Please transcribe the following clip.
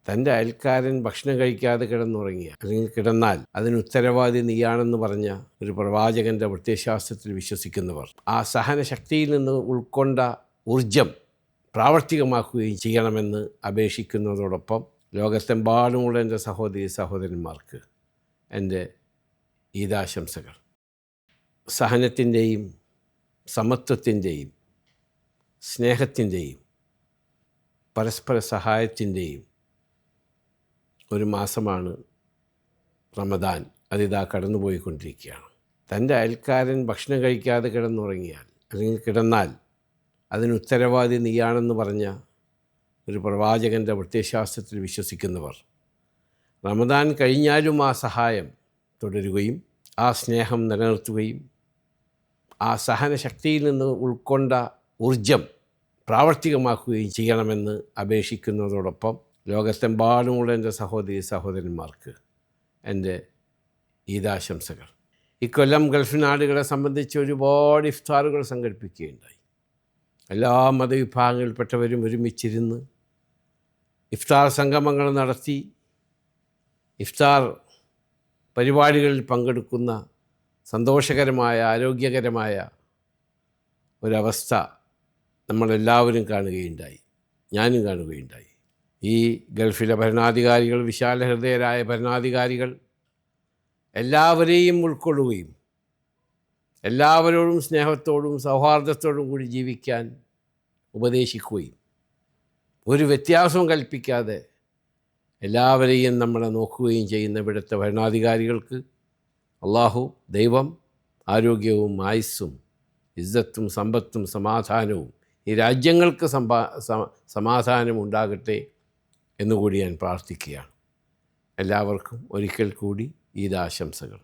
തൻ്റെ അയൽക്കാരൻ ഭക്ഷണം കഴിക്കാതെ കിടന്നുറങ്ങിയ അല്ലെങ്കിൽ കിടന്നാൽ അതിന് ഉത്തരവാദി നീയാണെന്ന് പറഞ്ഞ ഒരു പ്രവാചകൻ്റെ പ്രത്യയശാസ്ത്രത്തിൽ വിശ്വസിക്കുന്നവർ ആ സഹനശക്തിയിൽ നിന്ന് ഉൾക്കൊണ്ട ഊർജം പ്രാവർത്തികമാക്കുകയും ചെയ്യണമെന്ന് അപേക്ഷിക്കുന്നതോടൊപ്പം ലോകത്തെമ്പാടുമുള്ള എൻ്റെ സഹോദരി സഹോദരന്മാർക്ക് എൻ്റെ ഈദാശംസകൾ. സഹനത്തിൻ്റെയും സമത്വത്തിൻ്റെയും സ്നേഹത്തിൻ്റെയും പരസ്പര സഹായത്തിൻ്റെയും ഒരു മാസമാണ് റമദാൻ. അതിതാ കടന്നുപോയിക്കൊണ്ടിരിക്കുകയാണ്. തൻ്റെ അയൽക്കാരൻ ഭക്ഷണം കഴിക്കാതെ കിടന്നുറങ്ങിയാൽ അല്ലെങ്കിൽ കിടന്നാൽ അതിന് ഉത്തരവാദി നീയാണെന്ന് പറഞ്ഞ ഒരു പ്രവാചകൻ്റെ പ്രത്യയശാസ്ത്രത്തിൽ വിശ്വസിക്കുന്നവർ റമദാൻ കഴിഞ്ഞാലും ആ സഹായം തുടരുകയും ആ സ്നേഹം നിലനിർത്തുകയും ആ സഹനശക്തിയിൽ നിന്ന് ഉൾക്കൊണ്ട ഊർജം പ്രാവർത്തികമാക്കുകയും ചെയ്യണമെന്ന് അപേക്ഷിക്കുന്നതോടൊപ്പം ലോകത്തെമ്പാടുമുള്ള എൻ്റെ സഹോദരി സഹോദരന്മാർക്ക് എൻ്റെ ഈദാശംസകൾ. ഇക്കൊല്ലം ഗൾഫ് നാടുകളെ സംബന്ധിച്ച് ഒരുപാട് ഇഫ്താറുകൾ സംഘടിപ്പിക്കുകയുണ്ടായി. എല്ലാ മതവിഭാഗങ്ങളിൽപ്പെട്ടവരും ഒരുമിച്ചിരുന്ന് ഇഫ്താർ സംഗമങ്ങൾ നടത്തി ഇഫ്താർ പരിപാടികളിൽ പങ്കെടുക്കുന്ന സന്തോഷകരമായ ആരോഗ്യകരമായ ഒരവസ്ഥ നമ്മളെല്ലാവരും കാണുകയുണ്ടായി. ഞാനും കാണുകയുണ്ടായി. ഈ ഗൾഫിലെ ഭരണാധികാരികൾ, വിശാലഹൃദയരായ ഭരണാധികാരികൾ എല്ലാവരെയും ഉൾക്കൊള്ളുകയും എല്ലാവരോടും സ്നേഹത്തോടും സൗഹാർദ്ദത്തോടും കൂടി ജീവിക്കാൻ ഉപദേശിക്കുകയും ഒരു വ്യത്യാസവും കൽപ്പിക്കാതെ എല്ലാവരെയും നമ്മളെ നോക്കുകയും ചെയ്യുന്ന ഇവിടുത്തെ ഭരണാധികാരികൾക്ക് അള്ളാഹു ദൈവം ആരോഗ്യവും ആയുസ്സും ഇസ്സത്തും സമ്പത്തും സമാധാനവും ഈ രാജ്യങ്ങൾക്ക് സമാധാനം ഉണ്ടാകട്ടെ എന്നുകൂടി ഞാൻ പ്രാർത്ഥിക്കുകയാണ്. എല്ലാവർക്കും ഒരിക്കൽ കൂടി ഈദാശംസകൾ.